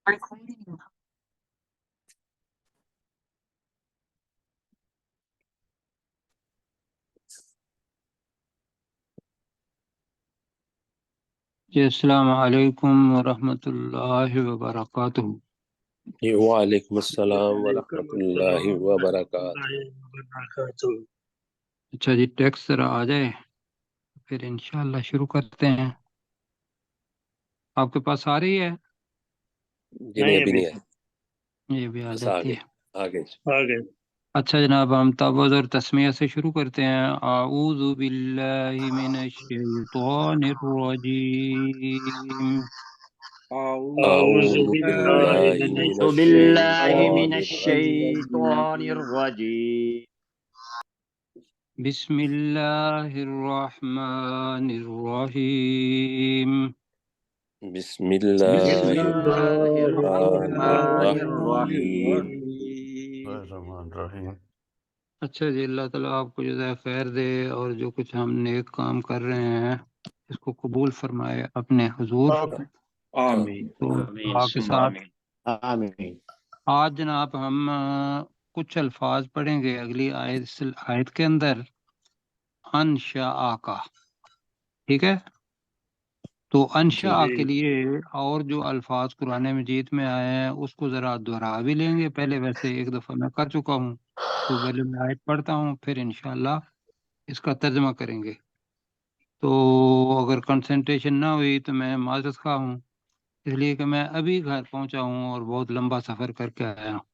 جی السلام علیکم ورحمۃ اللہ وبرکاتہ۔ وعلیکم السلام وعلیکم ورحمۃ اللہ السلام ورحمۃ وبرکاتہ۔ اللہ وبرکاتہ۔ اچھا جی، ٹیکسٹ ذرا آ جائے پھر انشاءاللہ شروع کرتے ہیں۔ آپ کے پاس آ رہی ہے؟ جی نہیں ابھی نہیں ہے، یہ بھی آ بس جاتی ہے۔ آگے آگے اچھا جناب، ہم تعوذ اور تسمیہ سے شروع کرتے ہیں۔ اعوذ باللہ من الشیطان الرجیم۔ اعوذ اعوذ باللہ باللہ من من أعوذ بالله الشیطان من الرجیم۔ الشيطان الرجيم. بسم اللہ الرحمن الرحیم۔ بسم بسم اللہ بسم اللہ الله الرحمن الرحمن الرحیم۔ الرحيم. اچھا جی، اللہ تعالیٰ آپ کو جزائے خیر دے، اور جو کچھ ہم نیک کام کر رہے ہیں اس کو قبول فرمائے اپنے حضور۔ آمین۔ تو آمين دعا کے ثم ساتھ آمين. آمين. آج جناب ہم کچھ الفاظ پڑھیں گے اگلی آیت کے اندر، انشاء کا، ٹھیک ہے؟ تو انشاء جی کے لیے اور جو الفاظ قرآن مجید میں آئے ہیں اس کو ذرا دہرا بھی لیں گے۔ پہلے ویسے ایک دفعہ میں کر چکا ہوں، تو پہلے میں آیت پڑھتا ہوں، پھر انشاءاللہ اس کا ترجمہ کریں گے۔ تو اگر کنسنٹریشن نہ ہوئی تو میں معذرت خواہ ہوں، اس لیے کہ میں ابھی گھر پہنچا ہوں اور بہت لمبا سفر کر کے آیا ہوں۔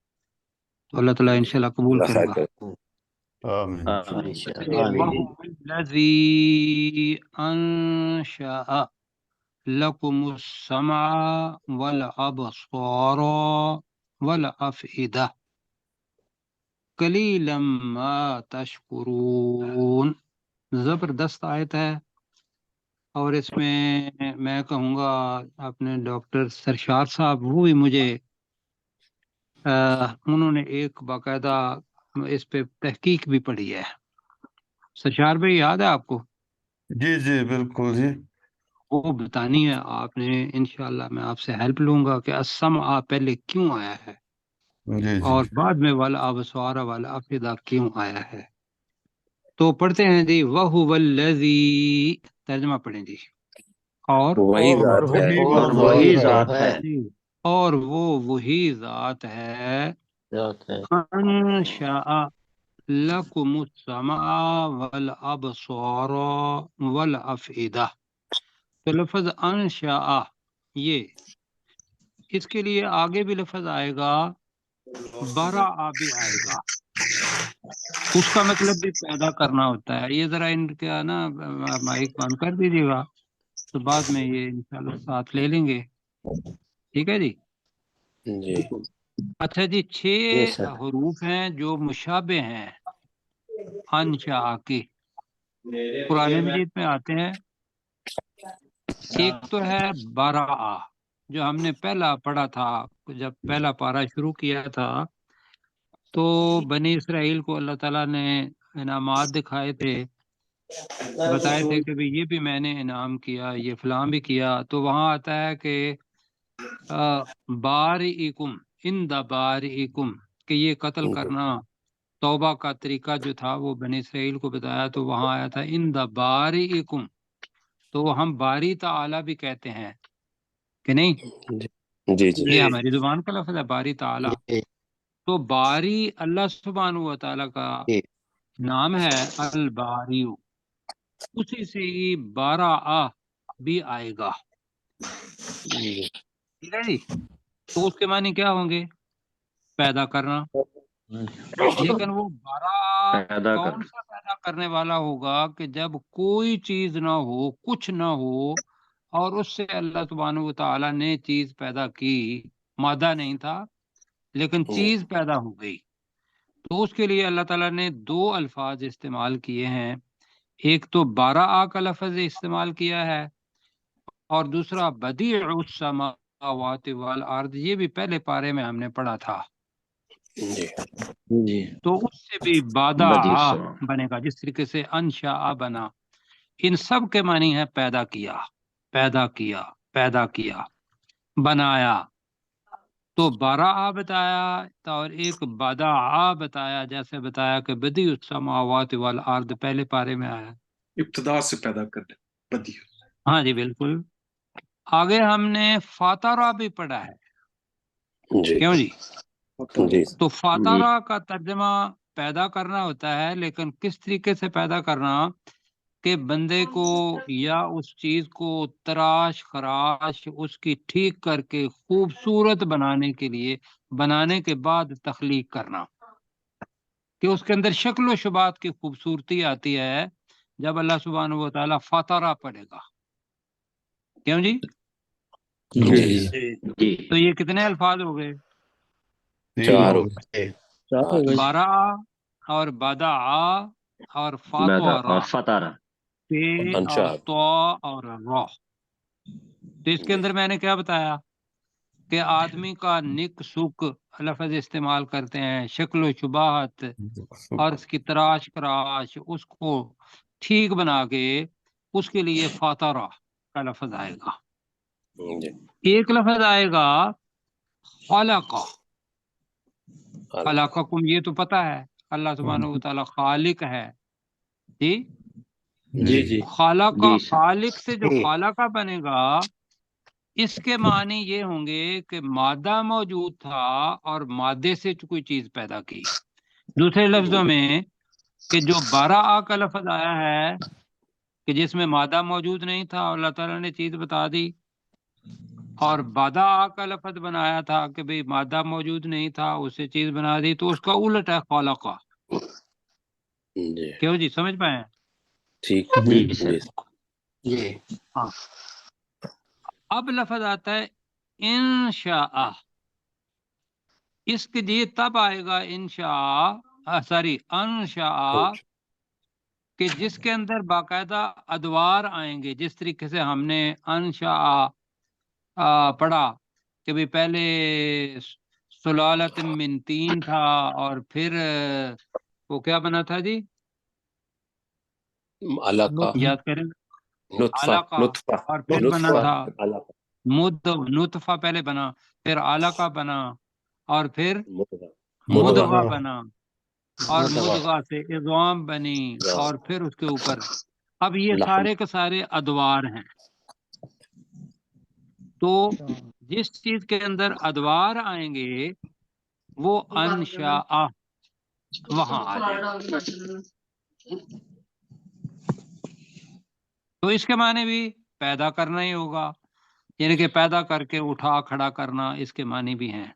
تو اللہ تعالیٰ انشاءاللہ قبول اللہ کرے خیر گا۔ کرے۔ آمين إن شاء الله. چلیے، آمين. وَهُوَ الَّذِي أَنشَأَ لَكُمُ السَّمْعَ وَالْأَبْصَارَ وَالْأَفْئِدَةَ قَلِيلًا مَا تَشْكُرُونَ۔ زبردست آیت ہے، اور اس میں میں کہوں گا اپنے ڈاکٹر سرشار صاحب، وہ بھی مجھے انہوں نے ایک باقاعدہ اس پہ تحقیق بھی پڑھی ہے۔ سرشار بھائی یاد ہے آپ کو؟ جی جی بالکل جی. وہ بتانی ہے آپ نے، انشاءاللہ میں آپ سے ہیلپ لوں گا کہ السمع پہلے کیوں آیا ہے، جی جی. اور بعد میں والابصار والافئدہ کیوں آیا ہے۔ تو پڑھتے ہیں جی، وَهُوَ الَّذِي، ترجمہ پڑھیں جی۔ اور وہی اور ذات ہے وہی اور وہ وہی ذات ذات ہے. ہے جی، اور وہ وہی ذات ہے، ذات ہے. انشاء لَكُمُ السَّمْعَ وَالْأَبْصَارَ وَالْأَفْئِدَةَ۔ تو لفظ انشاء، یہ اس کے لیے آگے بھی لفظ آئے گا، برا بھی آئے گا، اس کا مطلب بھی پیدا کرنا ہوتا ہے۔ یہ ذرا ان کا نا مائک بند کر دیجیے گا، تو بعد میں یہ انشاءاللہ ساتھ لے لیں گے، ٹھیک ہے جی۔ جی اچھا جی، جی 6 سر. حروف ہیں جو مشابہ ہیں انشاء کے، قرآن مجید میں آتے ہیں۔ ایک تو ہے برا، جو ہم نے پہلا پڑھا تھا جب پہلا پارہ شروع کیا تھا، تو بنی اسرائیل کو اللہ تعالیٰ نے انعامات دکھائے تھے، بتائے تھے کہ بھی یہ بھی میں نے انعام کیا، یہ فلاں بھی کیا۔ تو وہاں آتا ہے کہ بارئکم، ان دا بارئکم، کہ یہ قتل کرنا، توبہ کا طریقہ جو تھا وہ بنی اسرائیل کو بتایا، تو وہاں آیا تھا ان دا بارئکم، تو وہ ہم باری تعالی بھی کہتے ہیں کہ نہیں؟ جی جی یہ جی ہماری زبان کا لفظ ہے باری تعالی۔ جی تو باری اللہ سبحانہ و تعالیٰ کا جی. نام ہے الباری، اسی سے ہی بارہ بھی آئے گا، جی ٹھیک ہے جی۔ تو اس کے معنی کیا ہوں گے؟ پیدا کرنا۔ لیکن وہ بارہ پیدا کر. کون سا پیدا کرنے والا ہوگا کہ جب کوئی چیز نہ ہو، کچھ نہ ہو، اور اس سے اللہ سبحانہ و تعالیٰ نے چیز پیدا کی، مادہ نہیں تھا لیکن چیز پیدا ہو گئی۔ تو اس کے لیے اللہ تعالیٰ نے 2 الفاظ استعمال کیے ہیں، ایک تو بارہ کا لفظ استعمال کیا ہے، اور دوسرا بدیع السماوات والارض، یہ بھی پہلے پارے میں ہم نے پڑھا تھا۔ جی جی. تو اس سے بھی بادہ بدیع السماء. بنے گا، جس طریقے سے انشاء بنا۔ ان سب کے معنی ہے پیدا کیا، پیدا کیا، پیدا کیا، بنایا۔ تو برا بتایا اور ایک بدع بتایا، جیسے بتایا کہ بدی السماوات والارض پہلے پارے میں آیا، ابتدا سے پیدا کرنے بدی. ہاں جی بالکل. آگے ہم نے فاترہ بھی پڑھا ہے، جی کیوں جی؟ جی تو فاترہ کا ترجمہ پیدا کرنا ہوتا ہے، لیکن کس طریقے سے پیدا کرنا کہ بندے کو یا اس چیز کو تراش خراش اس کی ٹھیک کر کے خوبصورت بنانے کے لیے، بنانے کے بعد تخلیق کرنا، کہ اس کے اندر شکل و شبات کی خوبصورتی آتی ہے جب اللہ سبحانہ و تعالیٰ فاترہ پڑھے گا. کیوں جی؟ جی جی. تو یہ کتنے الفاظ ہو گئے؟ چار ہو برا اور بدع اور بدع فاتورا، اور فتارہ. تے اور انشاء تو اور را. تو اس کے اندر میں نے کیا بتایا کہ آدمی کا نک سک لفظ استعمال کرتے ہیں، شکل و شباہت اور اس کی تراش کراش، اس کو ٹھیک بنا کے اس کے لیے فاترہ کا لفظ آئے گا. جی ایک لفظ آئے گا خلقہ. خلقکم یہ تو پتہ ہے اللہ سبحانہ و تعالیٰ خالق ہے. جی جی جی. خالق، جی سر. خالق سے جو خالقہ بنے گا اس کے معنی یہ ہوں گے کہ مادہ موجود تھا اور مادے سے کوئی چیز پیدا کی. دوسرے لفظوں میں کہ جو برا کا لفظ آیا ہے کہ جس میں مادہ موجود نہیں تھا اور اللہ تعالیٰ نے چیز بتا دی، اور بدا کا لفظ بنایا تھا کہ بھئی مادہ موجود نہیں تھا اسے چیز بنا دی، تو اس کا الٹ ہے خالقہ. جی کیوں جی سمجھ پائیں؟ ٹھیک جی سر. جی ہاں. اب لفظ آتا ہے انشاء. اس کے لیے تب آئے گا انشاء انشاء کہ جس کے اندر باقاعدہ ادوار آئیں گے، جس طریقے سے ہم نے انشاء پڑھا کہ بھی پہلے سلالت من تین تھا اور پھر وہ کیا بنا تھا جی؟ علاقہ یاد کریں. نطفہ علاقہ، اور پھر بنا نطفہ تھا علاقہ نطفہ پہلے بنا، پھر علاقہ بنا، اور پھر مدغہ مدغہ بنا، اور مدغہ مدغہ سے عظام بنی، اور پھر اس کے اوپر اب یہ لحم سارے کے سارے ادوار ہیں. تو جس چیز کے اندر ادوار آئیں گے وہ انشاء وہاں آ جائے گا. تو اس کے معنی بھی پیدا کرنا ہی ہوگا، یعنی کہ پیدا کر کے اٹھا کھڑا کرنا اس کے معنی بھی ہیں.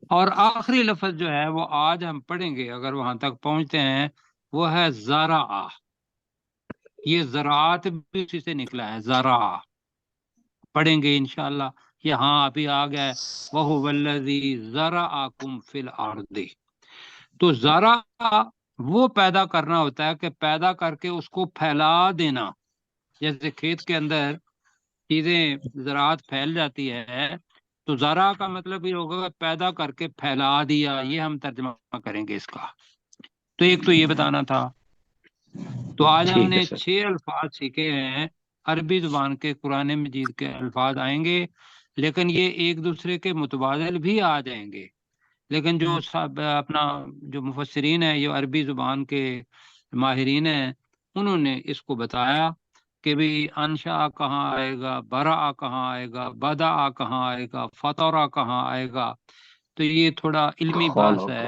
اور آخری لفظ جو ہے وہ آج ہم پڑھیں گے اگر وہاں تک پہنچتے ہیں، وہ ہے زرع. یہ زراعت بھی اسی سے نکلا ہے، زرع پڑھیں گے انشاءاللہ. یہاں ابھی آ گیا وَهُوَ الَّذِي زَرَعَكُمْ فِي الْأَرْضِ. تو زرع وہ پیدا کرنا ہوتا ہے کہ پیدا کر کے اس کو پھیلا دینا. جیسے کھیت کے اندر چیزیں زراعت پھیل جاتی ہے، تو زرع کا مطلب یہ ہوگا کہ پیدا کر کے پھیلا دیا. یہ ہم ترجمہ کریں گے اس کا. تو ایک تو یہ بتانا تھا. تو آج ہم ٹھیک ہے نے سر. 6 الفاظ سیکھے ہیں عربی زبان کے، قرآن مجید کے الفاظ آئیں گے، لیکن یہ ایک دوسرے کے متبادل بھی آ جائیں گے. لیکن جو اپنا جو مفسرین ہیں، یہ عربی زبان کے ماہرین ہیں، انہوں نے اس کو بتایا کہ بھی انشاء کہاں آئے گا، برا کہاں آئے گا، بدع کہاں آئے گا، فطرہ کہاں آئے گا. تو یہ تھوڑا علمی بحث ہے،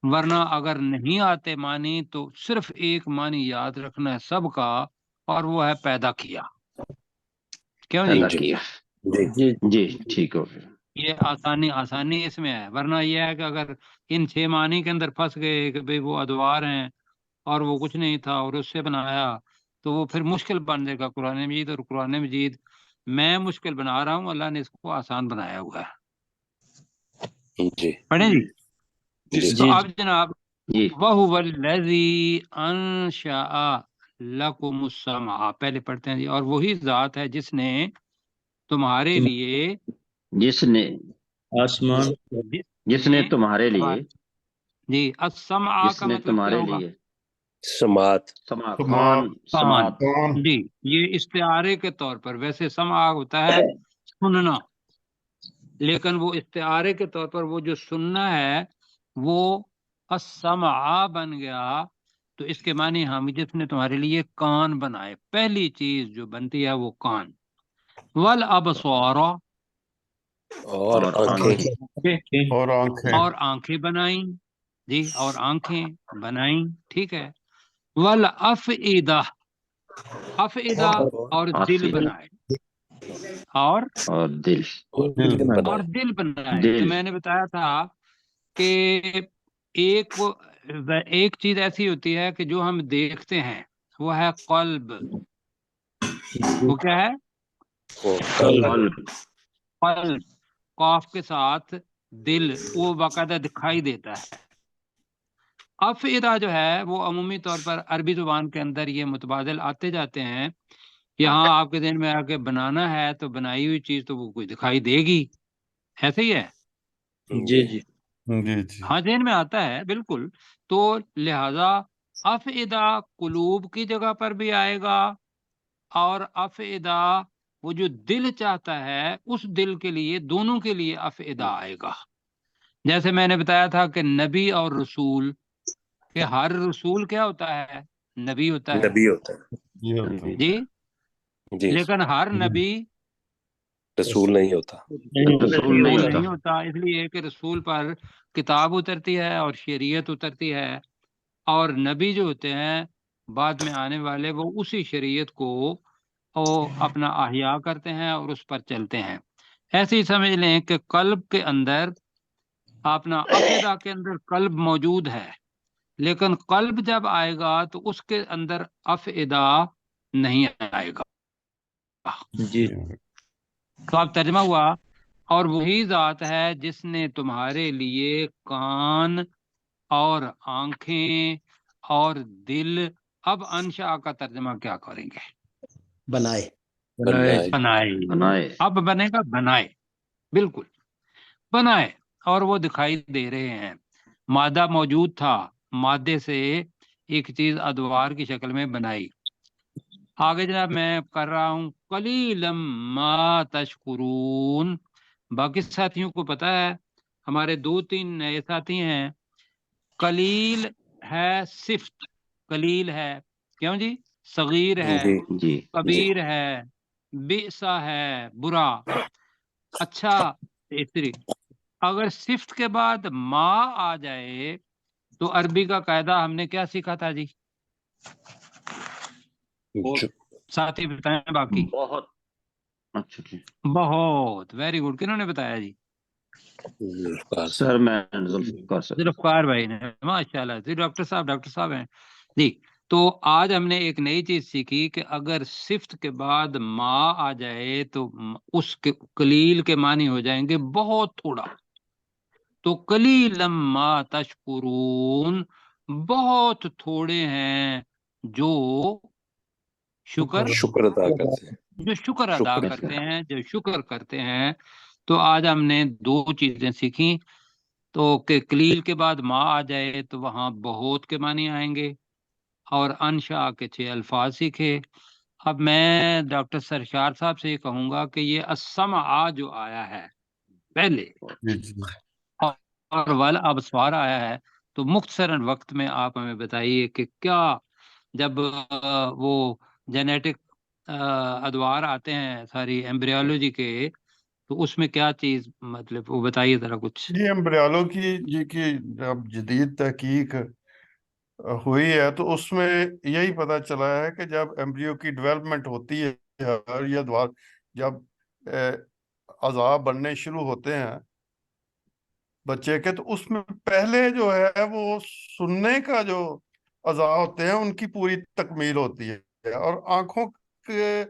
ورنہ اگر نہیں آتے معنی تو صرف ایک معنی یاد رکھنا ہے سب کا، اور وہ ہے پیدا کیا. کیوں جی؟ پیدا کیا. جی جی ٹھیک ہو گیا. یہ آسانی اس میں ہے. ورنہ یہ ہے کہ اگر ان 6 معنی کے اندر پھنس گئے کہ بھئی وہ ادوار ہیں اور وہ کچھ نہیں تھا اور اس سے بنایا، تو وہ پھر مشکل بن جائے گا قرآن مجید. اور قرآن مجید میں مشکل بنا رہا ہوں، اللہ نے اس کو آسان بنایا ہوا ہے. جی پڑھیں جی. جی تو جی اب جناب جی. وَهُوَ الَّذِي أَنشَأَ لَكُمُ السَّمْعَ پہلے پڑھتے ہیں جی. اور وہی ذات ہے جس نے تمہارے لیے جس نے آسمان جس نے تمہارے لیے جی السمع جس کا نے مطلب کیا تمہارے ہوگا؟ لیے سماعت سماع سماعت. سماعت. جی یہ استعارے کے طور پر، ویسے سمع ہوتا ہے سننا. لیکن وہ استعارے کے طور پر وہ جو سننا ہے وہ السمع بن گیا، تو اس کے معنی ہم جس نے تمہارے لیے کان بنائے، پہلی چیز جو بنتی ہے وہ کان، والابصار اور آنکھیں، اور آنکھیں، اور آنکھیں بنائیں، جی اور آنکھیں بنائیں، ٹھیک ہے، والافئدہ، افئدہ اور دل افئدہ بنائے، اور دل اور دل اور بنائے۔ دل بنائے۔ دل تو میں نے بتایا تھا کہ ایک چیز ایسی ہوتی ہے کہ جو ہم دیکھتے ہیں وہ ہے قلب، وہ کیا ہے؟ وہ قلب، قلب، قلب، قاف کے ساتھ دل، وہ باقاعدہ دکھائی دیتا ہے۔ افئدہ جو ہے وہ عمومی طور پر عربی زبان کے اندر یہ متبادل آتے جاتے ہیں، یہاں آپ کے ذہن میں آ کے بنانا ہے تو بنائی ہوئی چیز تو وہ کوئی دکھائی دے گی، ایسے ہی ہے، جی جی جی جی، ہاں ذہن میں آتا ہے بالکل۔ تو لہذا افئدہ قلوب کی جگہ پر بھی آئے گا، اور افئدہ وہ جو دل چاہتا ہے اس دل کے لیے، دونوں کے لیے افئدہ آئے گا۔ جیسے میں نے بتایا تھا کہ نبی اور رسول، کہ ہر رسول کیا ہوتا ہے؟ نبی ہوتا ہے، نبی ہوتا ہے، یہ ہوتا ہے۔ جی، جی لیکن ہر نبی رسول نہیں ہوتا۔ رسول نہیں رسول ہوتا۔ نہیں ہوتا، اس لیے کہ رسول پر کتاب اترتی ہے اور شریعت اترتی ہے، اور نبی جو ہوتے ہیں بعد میں آنے والے وہ اسی شریعت کو اپنا احیاء کرتے ہیں اور اس پر چلتے ہیں۔ ایسے ہی سمجھ لیں کہ قلب کے اندر، اپنا افئدہ کے اندر قلب موجود ہے، لیکن قلب جب آئے گا تو اس کے اندر افئدہ نہیں آئے گا۔ جی تو اب ترجمہ ہوا، اور وہی ذات ہے جس نے تمہارے لیے کان اور آنکھیں اور دل، اب انشاء کا ترجمہ کیا کریں گے؟ بنائے، بنائے، اب بنے گا بنائے، بالکل بنائے، اور وہ دکھائی دے رہے ہیں۔ مادہ موجود تھا، مادے سے ایک چیز ادوار کی شکل میں بنائی۔ آگے جناب میں کر رہا ہوں قلیلا ما تشکرون، باقی ساتھیوں کو پتا ہے، ہمارے 2-3 نئے ساتھی ہیں، قلیل ہے صفت، قلیل ہے کیوں جی؟ صغیر ہے، جی جی کبیر ہے، بئسا ہے برا، اچھا بہتری۔ اگر صفت کے بعد ما آ جائے تو عربی کا قاعدہ ہم نے کیا سیکھا تھا جی؟ جو- ساتھی بتائیں باقی۔ بہت اچھا جی، بہت ویری گڈ، کنہوں نے بتایا جی؟ ذوالفقار سر میں ذوالفقار سر۔ ذوالفقار بھائی نے، ماشاء اللہ جی، ڈاکٹر صاحب ہیں جی۔ تو آج ہم نے ایک نئی چیز سیکھی کہ اگر صفت کے بعد ما آ جائے تو اس کے قلیل کے معنی ہو جائیں گے بہت تھوڑا۔ تو قلیلا ما تشکرون، بہت تھوڑے ہیں جو شکر ادا کرتے ہیں، جو شکر ادا شکر کرتے ہیں، جو شکر کرتے ہیں۔ تو آج ہم نے 2 چیزیں سیکھی، تو کہ قلیل کے بعد ما آ جائے تو وہاں بہت کے معنی آئیں گے، اور انشاء کے 6 الفاظ سیکھے۔ اب میں ڈاکٹر سرشار صاحب سے یہ کہوں گا کہ یہ السمع جو آیا ہے پہلے، جی جی، اور والابصار آیا ہے، تو مختصراً وقت میں آپ ہمیں بتائیے کہ کیا جب وہ جینیٹک ادوار آتے ہیں ساری ایمبریولوجی کے، تو اس میں کیا چیز، مطلب وہ بتائیے ذرا کچھ۔ یہ امبریالو کی جب جدید تحقیق ہوئی ہے تو اس میں یہی پتہ چلا ہے کہ جب ایمبریو کی ڈیولپمنٹ ہوتی ہے، یہ ادوار جب اعضاء بننے شروع ہوتے ہیں بچے کے، تو اس میں پہلے جو ہے وہ سننے کا جو اعضاء ہوتے ہیں ان کی پوری تکمیل ہوتی ہے، اور آنکھوں کے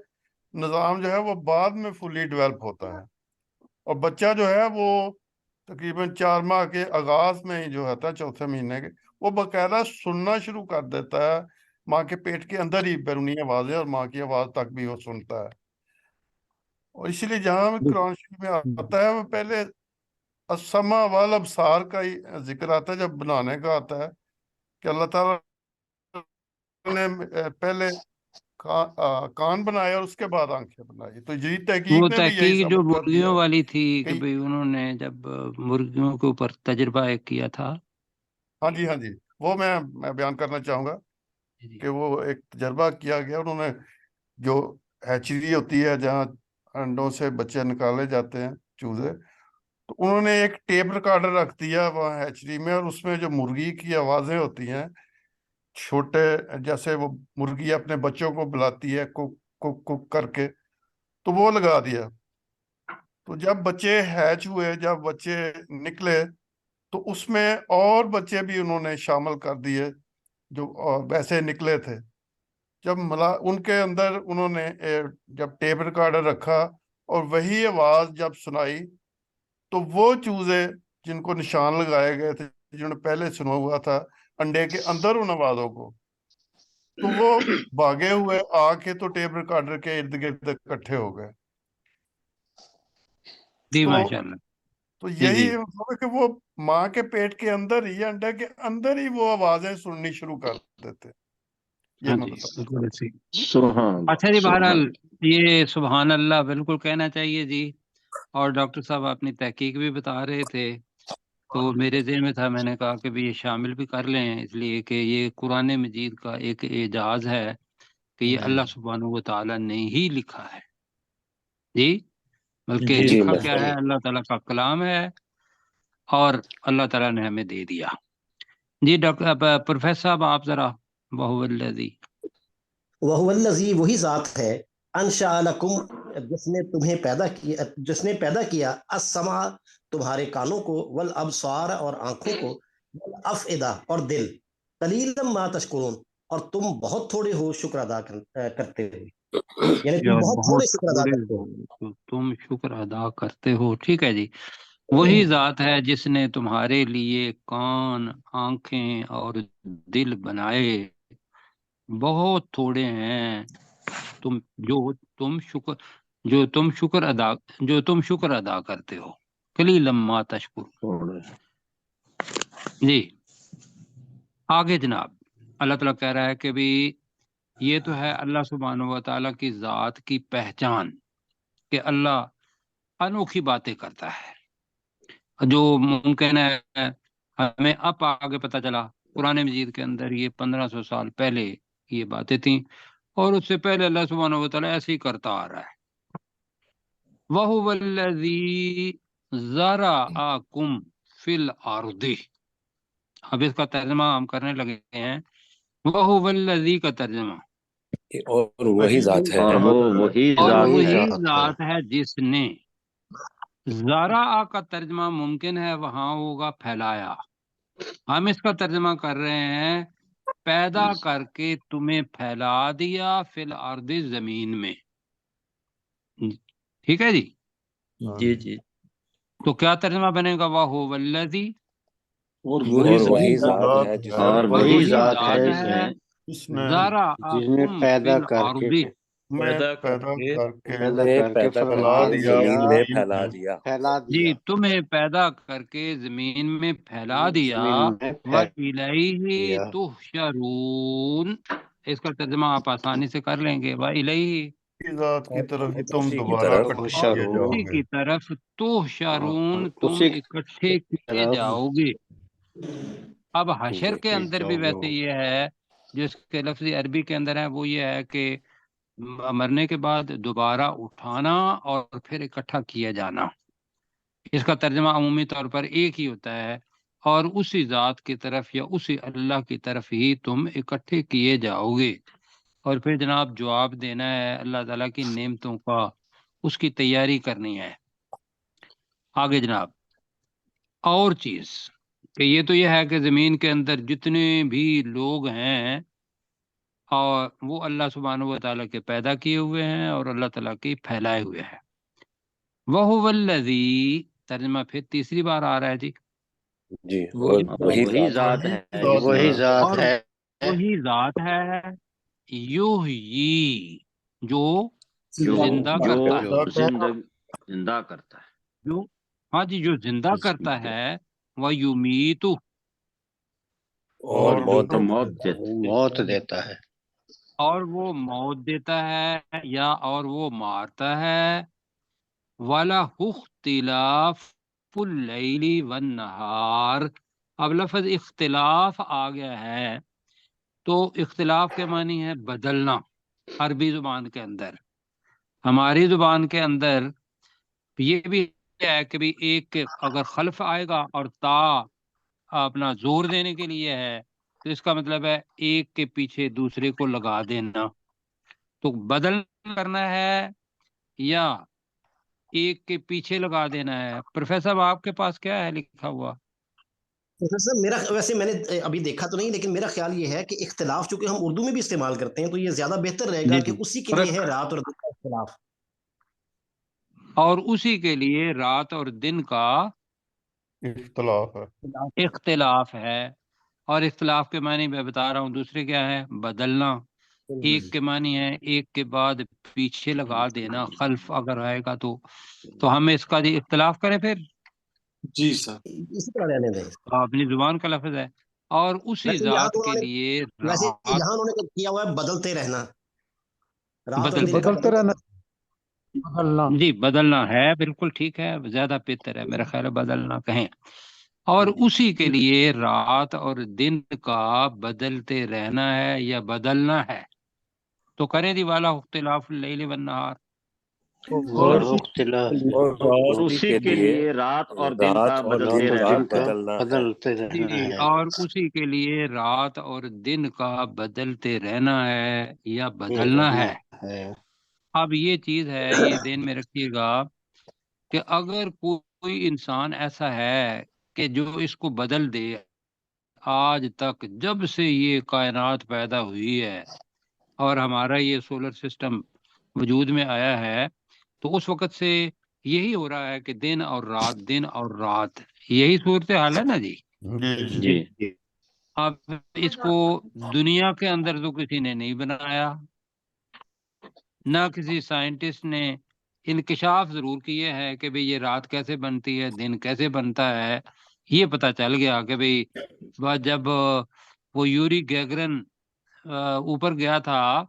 نظام جو ہے وہ بعد میں فلی ڈیولپ ہوتا ہے، اور بچہ جو ہے وہ تقریباً 4 ماہ کے آغاز میں ہی جو ہوتا ہے، 4تھے مہینے کے، وہ باقاعدہ سننا شروع کر دیتا ہے، ماں کے پیٹ کے اندر ہی بیرونی آوازیں اور ماں کی آواز تک بھی وہ سنتا ہے۔ اور اسی لیے جہاں قرآن شریف میں آتا ہے وہ پہلے السمع والابصار کا ہی ذکر آتا ہے، جب بنانے کا آتا ہے کہ اللہ تعالیٰ نے پہلے کان بنائے اور اس کے بعد آنکھیں بنائی. تو جدید وہ تحقیق نے بھی یہی تحقیق جو ثابت کر دیا مرغیوں والی تھی کہ کہ بھئی انہوں نے جب مرغیوں کے اوپر تجربہ ایک کیا تھا. ہاں جی وہ میں بیان کرنا چاہوں گا کہ وہ ایک تجربہ کیا گیا. انہوں نے جو ہیچری ہوتی ہے جہاں انڈوں سے بچے نکالے جاتے ہیں چوزے، تو انہوں نے ایک ٹیپ ریکارڈر رکھ دیا وہاں ہیچری میں، اور اس میں جو مرغی کی آوازیں ہوتی ہیں چھوٹے، جیسے وہ مرغی اپنے بچوں کو بلاتی ہے کک کک کک کر کے، تو وہ لگا دیا. تو جب بچے ہیچ ہوئے، جب بچے نکلے، تو اس میں اور بچے بھی انہوں نے شامل کر دیے جو ویسے نکلے تھے. جب ان کے اندر انہوں نے جب ٹیپ ریکارڈر رکھا اور وہی آواز جب سنائی، تو وہ چوزے جن کو نشان لگائے گئے تھے، جنہوں نے پہلے سنا ہوا تھا انڈے کے اندر ان آوازوں کو، تو وہ بھاگے ہوئے آ کے تو ٹیپ ریکارڈر کے ارد گرد اکٹھے ہو گئے. جی تو ماشاء اللہ. تو جی یہی جی مطلب ہے کہ وہ ماں کے پیٹ کے اندر ہی، انڈے کے اندر ہی وہ آوازیں سننی شروع کر دیتے. یہ ہاں میں جی بتا. بالکل صحیح. سبحان اللہ اچھا جی، سبحان بہرحال یہ سبحان اللہ بالکل کہنا چاہیے جی. اور ڈاکٹر صاحب اپنی تحقیق بھی بتا رہے تھے، تو میرے ذہن میں تھا، میں نے کہا کہ بھی یہ شامل بھی کر لیں، اس لیے کہ یہ قرآن مجید کا ایک اعجاز ہے کہ یہ اللہ سبحانہ و تعالیٰ نے ہی لکھا ہے جی، بلکہ جی لکھا میں کیا ہے، اللہ تعالیٰ کا کلام ہے اور اللہ تعالیٰ نے ہمیں دے دیا. جی ڈاکٹر پروفیسر صاحب آپ ذرا وَهُوَ الَّذِي وَهُوَ الَّذِي وہی ذات ہے، انشأ لکم جس نے پیدا کیا السمع تمہارے کانوں کو، والابصار اور آنکھوں کو، والافئدہ اور دل، قلیلا ما تشکرون اور تم بہت تھوڑے ہو شکر ادا کرتے ہو، یعنی تم یا بہت بہت تھوڑے شکر ادا تھوڑے کرتے ہو ہو. تو تم شکر ادا کرتے ہو. ٹھیک ہے جی. وہی ذات ہے جس نے تمہارے لیے کان، آنکھیں اور دل بنائے، بہت تھوڑے ہیں تم جو تم شکر ادا کرتے ہو. قلیلا ما تشکر. جی آگے جناب اللہ تعالیٰ کہہ رہا ہے کہ بھی یہ تو ہے اللہ سبحانہ و تعالیٰ کی ذات کی پہچان کہ اللہ انوکھی باتیں کرتا ہے، جو ممکن ہے ہمیں اب آگے پتہ چلا. قرآن مجید کے اندر یہ 1500 سال پہلے یہ باتیں تھیں، اور اس سے پہلے اللہ سبحانہ و تعالیٰ ایسے ہی کرتا آ رہا ہے. وَهُوَ الَّذِي ذَرَأَكُمْ فِي الْأَرْضِ. اب اس کا ترجمہ ہم کرنے لگے ہیں. وَهُوَ الَّذِي کا ترجمہ، اور وہی ذات ہے اور وہ وہی اور ذات وہی ہے ذات ہے جس نے، ذرا کا ترجمہ ممکن ہے وہاں ہوگا پھیلایا، ہم اس کا ترجمہ کر رہے ہیں پیدا کر کے تمہیں پھیلا دیا فی الارض زمین میں. ٹھیک ہے جی. جی جی تو کیا ترجمہ بنے گا؟ وَهُوَ الَّذِي، اور اور وہی وہی ذات ذات ذات ہے جس ہے، اور نے وہی ذات ہے ذات جس ہے نے جس نے ذَرَأَكُمْ فِي الْأَرْضِ. میں پیدا کر کے تمہیں پیدا کر پھیلا کے دیا زمین میں زمین پھیلا میں. دیا. جی تمہیں پیدا کر کے زمین میں پھیلا دیا. وَإِلَيْهِ تُحْشَرُونَ. اس کا ترجمہ آپ آسانی سے کر لیں گے. وَإِلَيْهِ، کی ذات کی طرف ہی تم اسی کی دوبارہ طرف اکٹھے کیے جاؤ اسی گے. کی طرف تحشرون، تم اسی اکٹھے کیے جاؤ گے. اب حشر کے جی اندر بھی جاؤ ویسے گے. یہ ہے جو اس کے لفظ عربی کے اندر ہے، وہ یہ ہے کہ مرنے کے بعد دوبارہ اٹھانا اور پھر اکٹھا کیا جانا. اس کا ترجمہ عمومی طور پر ایک ہی ہوتا ہے، اور اسی ذات کی طرف یا اسی اللہ کی طرف ہی تم اکٹھے کیے جاؤ گے. اور پھر جناب جواب دینا ہے اللہ تعالیٰ کی نعمتوں کا، اس کی تیاری کرنی ہے. آگے جناب اور چیز کہ یہ تو یہ ہے کہ زمین کے اندر جتنے بھی لوگ ہیں اور وہ اللہ سبحانہ و تعالیٰ کے پیدا کیے ہوئے ہیں اور اللہ تعالیٰ کے پھیلائے ہوئے ہیں. وَهُوَ الَّذِي، ترجمہ پھر تیسری بار آ رہا ہے جی. جی اور وہی ذات ذات ہے ذات وہی ہے. ذات اور ہے وہی ذات ہے یحیی، جو زندہ کرتا ہے. زندہ کرتا ہے. جو ہاں جی، جو زندہ کرتا ہے. وَيُمِيتُ، اور موت موت دیتا ہے. اور وہ موت دیتا ہے یا اور وہ مارتا ہے، وَلَهُ اخْتِلَافُ اللَّيْلِ وَالنَّهَارِ۔ اب لفظ اختلاف آ گیا ہے تو اختلاف کے معنی ہے بدلنا عربی زبان کے اندر۔ ہماری زبان کے اندر یہ بھی ہے کہ بھی ایک کے اگر خلف آئے گا اور تا اپنا زور دینے کے لیے ہے تو اس کا مطلب ہے ایک کے پیچھے دوسرے کو لگا دینا، تو بدل کرنا ہے یا ایک کے پیچھے لگا دینا ہے۔ پروفیسر صاحب آپ کے پاس کیا ہے لکھا ہوا؟ پروفیسر میرا ویسے میں نے ابھی دیکھا تو نہیں، لیکن میرا خیال یہ ہے کہ اختلاف چونکہ ہم اردو میں بھی استعمال کرتے ہیں تو یہ زیادہ بہتر رہے گا جی کہ جی، اسی کے لیے ہے رات اور دن کا اختلاف۔ اور اسی کے لیے رات اور دن کا اختلاف ہے۔ اختلاف ہے، اور اختلاف کے معنی میں بتا رہا ہوں دوسرے کیا ہے، بدلنا۔ ایک کے معنی ہے ایک کے بعد پیچھے لگا دینا، خلف اگر آئے گا تو ہم اس کا اختلاف کریں پھر جی سر، اسی طرح رہنے دیں۔ اپنی زبان کا لفظ ہے۔ اور اسی ویسے یہاں ذات تو کے انہوں نے لیے ویسے رات یہاں انہوں نے کیا ہوا ہے بدلتے رہنا، رات اور بدلتے دن کا بدلتے رہنا، بدلنا۔ جی بدلنا ہے، بالکل ٹھیک ہے، زیادہ بہتر ہے میرا خیال ہے بدلنا کہیں۔ اور اسی کے لیے رات اور دن کا بدلتے رہنا ہے یا بدلنا ہے، تو کریں دی والا اختلاف اللیل والنہار۔ اور اور اسی کے لیے رات اور دن کا بدلتے رہنا ہے۔ بدلتے جی رہنا جی، ہے۔ اور اسی کے لیے رات اور دن کا بدلتے رہنا ہے یا بدلنا ہے۔ اب یہ چیز ہے، یہ ذہن میں رکھیے گا کہ اگر کوئی انسان ایسا ہے کہ جو اس کو بدل دے، آج تک جب سے یہ کائنات پیدا ہوئی ہے اور ہمارا یہ سولر سسٹم وجود میں آیا ہے، تو اس وقت سے یہی ہو رہا ہے کہ دن اور رات، دن اور رات، یہی صورتحال ہے نا جی۔ جی جی اب اس کو دنیا کے اندر تو کسی نے نہیں بنایا، نہ کسی سائنٹسٹ نے انکشاف ضرور کیے ہے کہ بھئی یہ رات کیسے بنتی ہے، دن کیسے بنتا ہے۔ یہ پتہ چل گیا کہ بھئی جب وہ یوری گیگرن اوپر گیا تھا،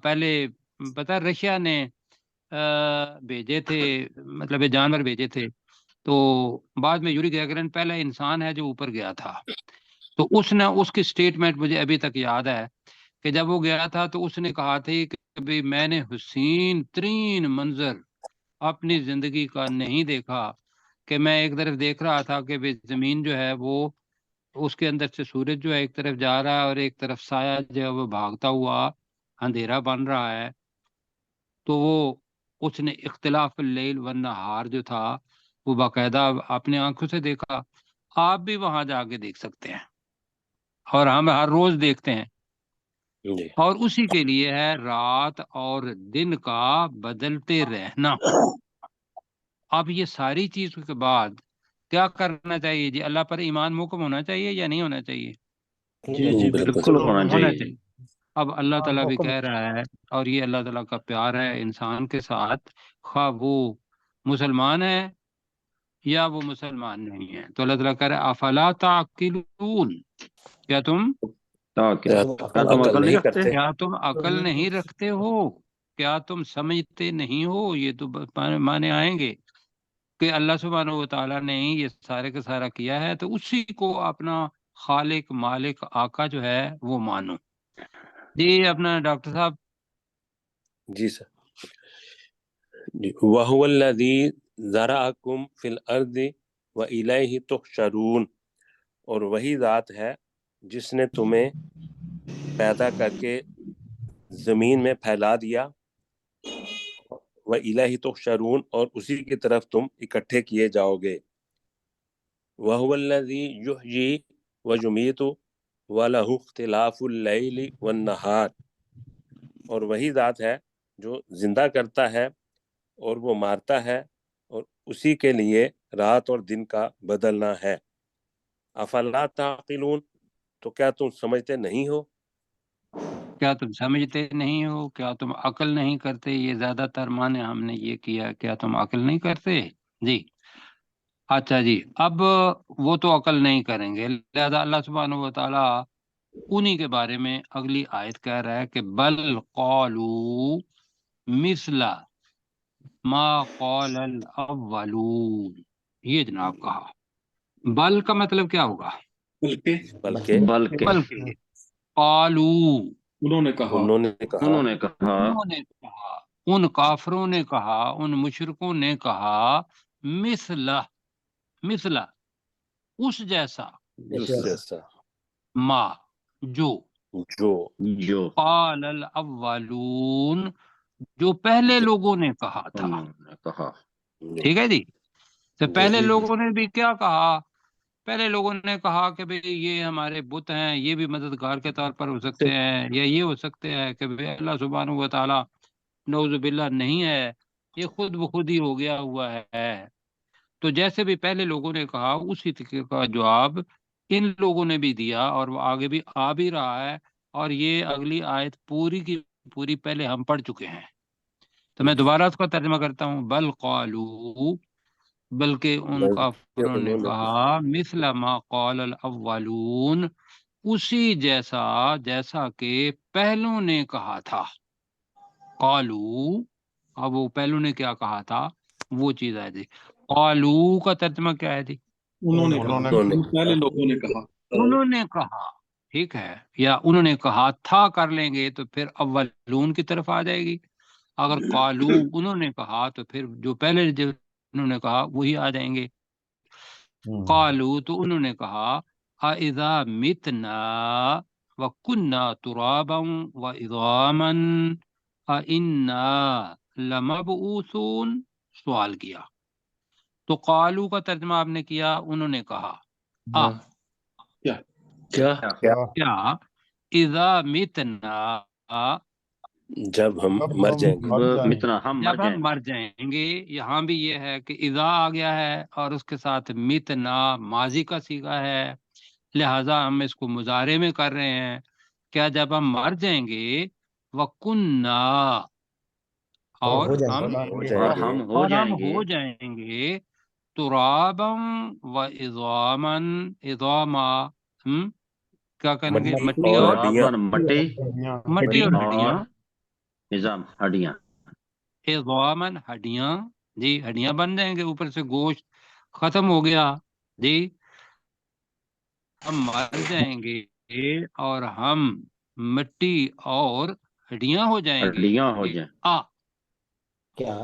پہلے پتہ رشیا نے بھیجے تھے، مطلب جانور بھیجے تھے، تو بعد میں یوری گیگرن پہلا انسان ہے جو اوپر گیا تھا، تو اس کی سٹیٹمنٹ مجھے ابھی تک یاد ہے کہ جب وہ گیا تھا تو اس نے کہا تھی کہ بھئی میں نے حسین ترین منظر اپنی زندگی کا نہیں دیکھا، کہ میں ایک طرف دیکھ رہا تھا کہ بھئی زمین جو ہے وہ اس کے اندر سے سورج جو ہے ایک طرف جا رہا ہے اور ایک طرف سایہ جو ہے وہ بھاگتا ہوا اندھیرا بن رہا ہے، تو وہ اس نے اختلاف اللیل والنہار جو تھا وہ باقاعدہ اپنے آنکھوں سے دیکھا۔ آپ بھی وہاں جا کے دیکھ سکتے ہیں اور ہم ہر روز دیکھتے ہیں، اور اسی کے لیے ہے رات اور دن کا بدلتے رہنا۔ اب یہ ساری چیزوں کے بعد کیا کرنا چاہیے جی؟ اللہ پر ایمان محکم ہونا چاہیے یا نہیں ہونا چاہیے؟ جی بالکل ہونا ہونا چاہیے۔ چاہیے۔ اب اللہ تعالیٰ بھی کہہ رہا ہے، اور یہ اللہ تعالیٰ کا پیار ہے انسان کے ساتھ، خواہ وہ مسلمان ہے یا وہ مسلمان نہیں ہے، تو اللہ تعالیٰ کہہ رہا ہے افلا تعقلون، کیا تم کیا تم عقل نہیں رکھتے؟ کیا تم عقل نہیں رکھتے ہو، کیا تم سمجھتے نہیں ہو؟ یہ تو معنی آئیں گے کہ اللہ سبحانہ و تعالیٰ نے یہ سارے کا سارا کیا ہے، تو اسی کو اپنا خالق مالک آقا جو ہے وہ مانو۔ جی اپنا ڈاکٹر صاحب۔ جی سر، جی وَهُوَ الَّذِي ذَرَأَكُمْ فِي الْأَرْضِ وَإِلَيْهِ تُحْشَرُونَ، اور وہی ذات ہے جس نے تمہیں پیدا کر کے زمین میں پھیلا دیا، وَإِلَيْهِ تُحْشَرُونَ، اور اسی کی طرف تم اکٹھے کیے جاؤ گے۔ وَهُوَ الَّذِي يُحْيِي وَيُمِيتُ وَلَهُ اخْتِلَافُ اللَّيْلِ وَالنَّهَارِ، اور وہی ذات ہے جو زندہ کرتا ہے اور وہ مارتا ہے، اور اسی کے لیے رات اور دن کا بدلنا ہے۔ افلا تعقلون، تو کیا تم سمجھتے نہیں ہو؟ کیا تم سمجھتے نہیں ہو، کیا تم عقل نہیں کرتے؟ یہ زیادہ تر معنی ہم نے یہ کیا، کیا تم عقل نہیں کرتے؟ جی اچھا جی، اب وہ تو عقل نہیں کریں گے، لہذا اللہ سبحانہ و تعالیٰ انہی کے بارے میں اگلی آیت کہہ رہا ہے کہ بل قالوا مثل ما قال الاولون، یہ جناب کہا۔ بل کا مطلب کیا ہوگا؟ بلکہ بلکہ بلکہ قالوا انہوں نے کہا انہوں نے کہا انہوں نے کہا، ان کافروں نے کہا، ان مشرکوں نے کہا، مثل اس جیسا، اس جیسا ما جو جو قال الاولون جو پہلے لوگوں نے کہا تھا۔ انہوں نے کہا ٹھیک ہے جی، تو جی۔ پہلے لوگوں نے بھی کیا کہا؟ پہلے لوگوں نے کہا کہ بھئی یہ ہمارے بت ہیں، یہ بھی مددگار کے طور پر ہو سکتے ہیں، یا یہ ہو سکتے ہیں کہ بھئی اللہ سبحانہ و تعالی نعوذ باللہ نہیں ہے، یہ خود بخود ہی ہو گیا ہوا ہے۔ تو جیسے بھی پہلے لوگوں نے کہا اسی طریقے کا جواب ان لوگوں نے بھی دیا، اور وہ آگے بھی آ بھی رہا ہے، اور یہ اگلی آیت پوری کی پوری پہلے ہم پڑھ چکے ہیں۔ تو میں دوبارہ اس کا ترجمہ کرتا ہوں، بل قالوا بلکہ ان کافروں نے کہا مثل ما قال الاولون اسی جیسا جیسا کہ پہلوں نے کہا تھا۔ قالو، اب وہ پہلوں نے کیا کہا تھا وہ چیز آئی تھی۔ قالو کا ترجمہ کیا ہے جی؟ انہوں نے انہوں نے کہا ان پہلے لوگوں نے کہا انہوں نے کہا، ٹھیک ہے، یا انہوں نے کہا تھا کر لیں گے تو پھر اولون کی طرف آ جائے گی۔ اگر قالو انہوں نے کہا تو پھر جو پہلے جو انہوں نے کہا وہی آ جائیں گے۔ قالو تو انہوں نے کہا اذا متنا وکنا ترابا وعظاما انا لمبعوثون، سوال کیا۔ تو قالو کا ترجمہ آپ نے کیا، انہوں نے کہا کیا اذا متنا جب ہم مر جائیں گے، متنا ہم مر جب جائیں ہم مر جائیں گے، یہاں بھی یہ ہے کہ اذا آ گیا ہے اور اس کے ساتھ متنا ماضی کا صیغہ ہے، لہذا ہم اس کو مضارع میں کر رہے ہیں۔ کیا جب ہم مر جائیں گے وَكُنَّا اور ہو جائیں ہم گے اور ہم ہو اور ہم جائیں گے ہو جائیں گے ترابا وعظاما، عظاما کیا کہیں گے؟ مٹی اور تراباً مٹی مٹی اور اور ہڈیاں، نظام ہڈیاں عظاما ہڈیاں، جی ہڈیاں بن جائیں گے، اوپر سے گوشت ختم ہو گیا جی، ہم مر جائیں گے اور ہم مٹی اور ہڈیاں ہو جائیں گے۔ ہڈیاں ہو جائیں کیا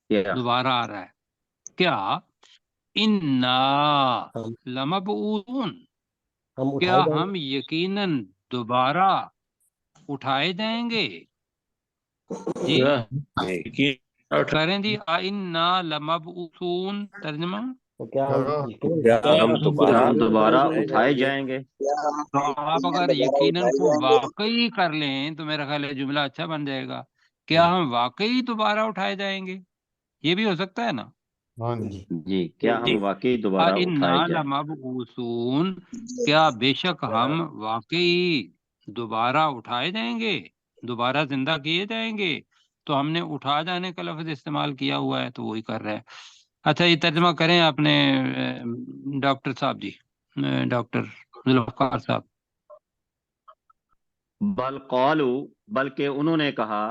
کیا دوبارہ آ رہا ہے کیا انا ہم لمبعوثون، ہم کیا اٹھائے جائیں ہم یقیناً دوبارہ اٹھائے جائیں گے؟ جی کریں جی، انا لمبعوثون ترجمہ۔ تو کیا ہم یقین کیا ہم کیا ہم دوبارہ دوبارہ اٹھائے اٹھائے جائیں گے؟ جائیں گے؟ تو آپ اگر یقیناً کو واقعی کر لیں تو میرا خیال ہے جملہ اچھا بن جائے گا، کیا ہم واقعی دوبارہ اٹھائے جائیں گے؟ یہ بھی ہو سکتا ہے نا ہاں جی جی کیا جی۔ ہم واقعی دوبارہ انا اٹھائے جائیں لمبعوثون، کیا بے شک ہم واقعی دوبارہ اٹھائے جائیں گے، دوبارہ زندہ کیے جائیں گے؟ تو ہم نے اٹھا جانے کا لفظ استعمال کیا ہوا ہے تو وہی کر رہے ہیں۔ اچھا یہ ترجمہ کریں آپ نے ڈاکٹر صاحب جی، ڈاکٹر ذوالفقار صاحب۔ بل قالو بلکہ انہوں نے کہا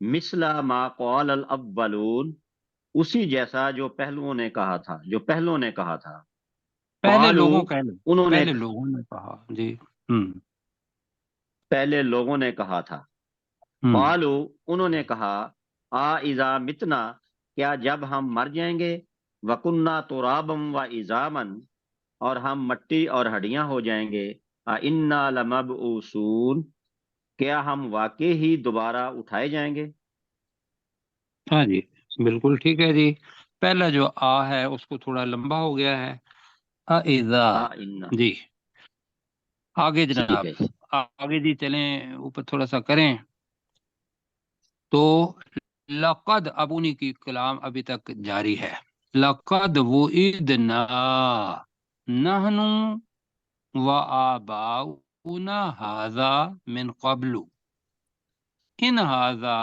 مثل ما قال الاولون اسی جیسا جو پہلوؤں نے کہا تھا، جو پہلوں نے کہا تھا۔ پہلے قالو لوگوں انہوں نے پہلے لوگوں نے کہا جی، پہلے لوگوں نے کہا تھا۔ قالو انہوں نے کہا اذا متنا کیا جب ہم مر جائیں گے، وکننا ترابا وعظاما اور ہم مٹی اور ہڈیاں ہو جائیں گے، انا لمبعوثون کیا ہم واقعی ہی دوبارہ اٹھائے جائیں گے؟ ہاں جی بالکل ٹھیک ہے جی۔ پہلا جو آ ہے اس کو تھوڑا لمبا ہو گیا ہے، اذا انا جی۔ آگے ٹھیک جناب، ہے آگے جی چلیں، اوپر تھوڑا سا کریں تو لقد، اب انہی کی کلام ابھی تک جاری ہے۔ لقد وعدنا نحن وآباؤنا هذا من قبل ان هذا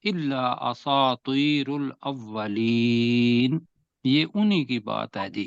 الا اساطیر الاولین، یہ انہی کی بات ہے جی۔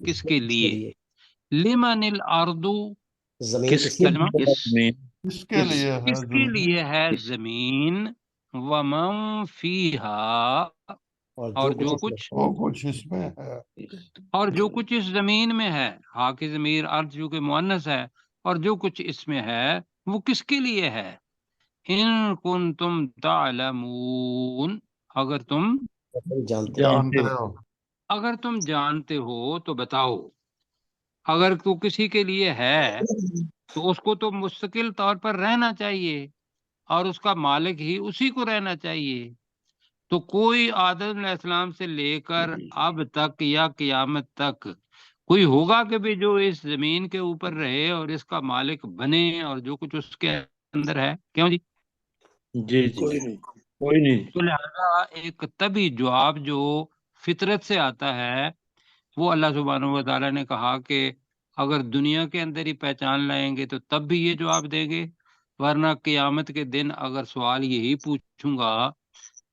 کس کے لیے؟ لمن الارض زمین کس کس کے کی؟ لیے کس زمین؟ اس کے لیے ہے کس کے زمین، لیے ہے کس زمین؟ ومن فیہا، اور جو کچھ وہ کچھ اس میں ہے، اور جو کچھ اس زمین میں ہے، ہا کی ضمیر ارض جو کہ مؤنث ہے، اور جو کچھ اس میں ہے وہ کس کے لیے ہے؟ ان کنتم تعلمون، اگر تم جانتے ہیں۔ جانتے ہو، اگر تم جانتے ہو تو بتاؤ۔ اگر تو کسی کے لیے ہے تو اس کو تو مستقل طور پر رہنا چاہیے، اور اس کا مالک ہی اسی کو رہنا چاہیے۔ تو کوئی آدم علیہ السلام سے لے کر اب تک یا قیامت تک کوئی ہوگا کہ بھی جو اس زمین کے اوپر رہے اور اس کا مالک بنے اور جو کچھ اس کے اندر ہے؟ کیوں جی؟ جی جی کوئی نہیں۔ تو لہذا ایک طبی جواب جو فطرت سے آتا ہے وہ اللہ سبحانہ و تعالیٰ نے کہا کہ اگر دنیا کے اندر ہی پہچان لائیں گے تو تب بھی یہ جواب دیں گے، ورنہ قیامت کے دن اگر سوال یہی پوچھوں گا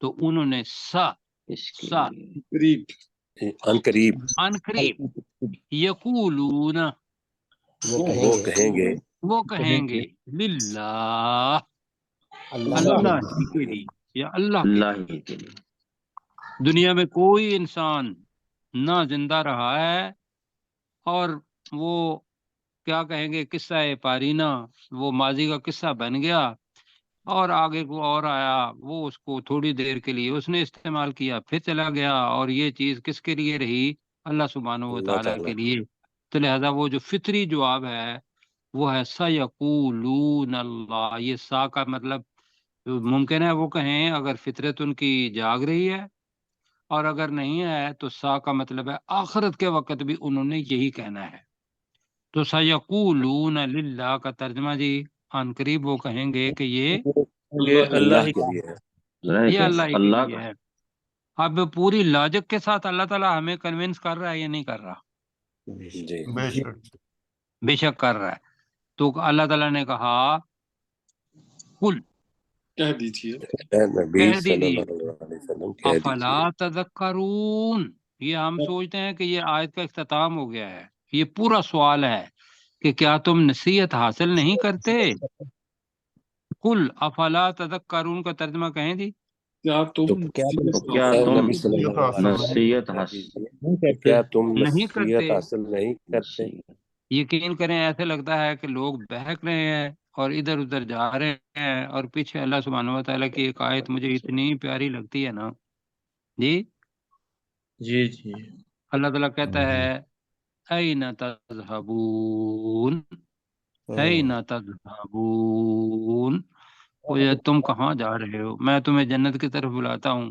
تو انہوں نے کس کے سا لیے؟ ان قریب ان قریب یقولون، وہ کہیں گے للہ، اللہ اللہ ہی کے لیے یا اللہ کے اللہ لیے۔ ہی کے لیے۔ دنیا میں کوئی انسان نہ زندہ رہا ہے اور وہ کیا کہیں گے قصہ پارینہ، وہ ماضی کا قصہ بن گیا اور آگے کو اور آیا، وہ اس کو تھوڑی دیر کے لیے اس نے استعمال کیا پھر چلا گیا، اور یہ چیز کس کے لیے رہی؟ اللہ سبحانہ و اللہ تعالیٰ تعالیٰ کے لیے۔ تو لہذا وہ جو فطری جواب ہے وہ ہے سیقولون اللہ۔ یہ سا کا مطلب ممکن ہے وہ کہیں اگر فطرت ان کی جاگ رہی ہے، اور اگر نہیں ہے تو سا کا مطلب ہے آخرت کے وقت بھی انہوں نے یہی کہنا ہے۔ تو سیقولون للہ کا ترجمہ جی ان قریب وہ کہیں گے کہ یہ یہ اللہ ہی کے لیے ہے۔ یہ اللہ ہی کے اللہ لیے کا ہے۔ اب پوری لاجک کے ساتھ اللہ تعالیٰ ہمیں کنونس کر رہا ہے یا نہیں کر رہا؟ جی بے شک، بے شک کر رہا ہے۔ تو اللہ تعالیٰ نے کہا کل، کہہ دیجیے نبی کہہ صلی دیجیے، اللہ علیہ وسلم کہہ افلا دیجیے، تذکرون۔ یہ ہم سوچتے ہیں کہ یہ آیت کا اختتام ہو گیا ہے، یہ پورا سوال ہے کہ کیا تم نصیحت حاصل نہیں کرتے؟ کل افلا تذکرون کا ترجمہ کہیں جی؟ کیا تم تو کیا تم نبی صلی اللہ علیہ وسلم نصیحت کہہ حاصل دیجیے کہ کیا تم نہیں کرتے؟ نصیحت حاصل نہیں کرتے؟ یقین کریں ایسے لگتا ہے کہ لوگ بہک رہے ہیں اور ادھر ادھر جا رہے ہیں، اور پیچھے اللہ سبحانہ و تعالیٰ کی ایک آیت مجھے اتنی پیاری لگتی ہے نا جی۔ جی جی اللہ تعالیٰ کہتا ہے اَيْنَ تَذْهَبُونَ، اَيْنَ تَذْهَبُونَ، وہ یہ تم کہاں جا رہے ہو؟ میں تمہیں جنت کی طرف بلاتا ہوں،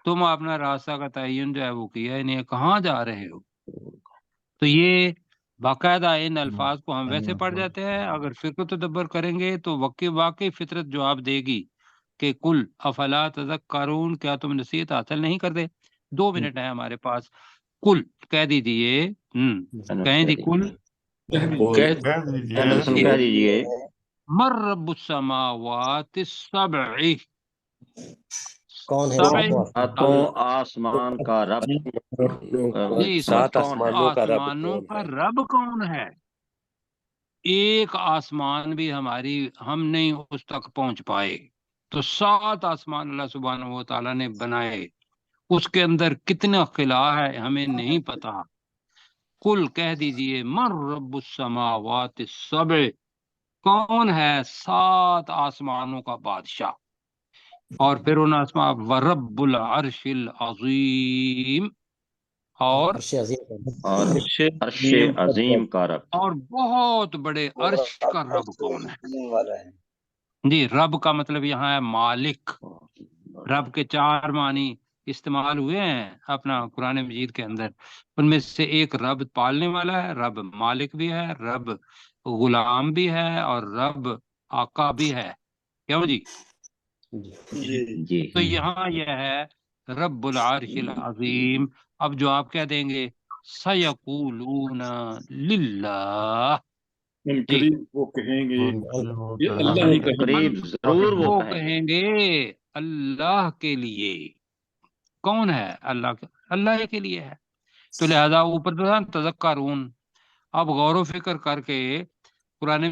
تم اپنا راستہ کا تعین جو ہے وہ کیا ہی نہیں ہے، کہاں جا رہے ہو؟ تو یہ باقاعدہ ان الفاظ کو ہم ویسے پڑھ جاتے ہیں، اگر فکر تدبر کریں گے تو واقعی فطرت جواب دے گی کہ کل افلا تذکرون، کیا تم نصیحت حاصل نہیں کرتے؟ 2 منٹ ہیں ہمارے پاس، کل کہہ دیجئے، کہیں جی کل کہہ کہہ دیجیے، کہہ دیجیے مر رب السماوات السبع، کون ہے سبع ساتوں آسمان کا رب جی، سات کون ہے؟ آسمانوں کا رب آسمانوں کون کا ہے؟ رب کون ہے؟ ایک آسمان بھی ہم نہیں اس تک پہنچ پائے، تو 7 آسمان اللہ سبحانہ و تعالیٰ نے بنائے، اس کے اندر کتنا خلا ہے ہمیں نہیں پتا۔ کل کہہ دیجئے من رب السماوات السبع، کون ہے 7 آسمانوں کا بادشاہ؟ اور پھر ان آسمان ورب العرش العظیم، اور عرش عظیم اور عرش عظیم کا رب، اور بہت بڑے عرش کا رب کون ہے؟ جی، رب کا مطلب یہاں ہے مالک۔ رب کے 4 معنی استعمال ہوئے ہیں اپنا قرآن مجید کے اندر، ان میں سے ایک رب پالنے والا ہے، رب مالک بھی ہے، رب غلام بھی ہے، اور رب آقا بھی ہے۔ کیوں جی؟ جی تو یہاں یہ ہے رب العرش العظیم۔ اب جو آپ کہہ دیں گے سیقولون للہ، ان جی، قریب وہ کہیں گے وہ یہ کہیں اللہ ہی گے، کہیں قریب گے۔ ضرور وہ وہ کہیں گے۔ کہیں گے اللہ کے لیے۔ کون ہے اللہ کے؟ اللہ ہی کے لیے ہے۔ تو لہذا اوپر تو تذکرون، اب غور و فکر کر کے قرآن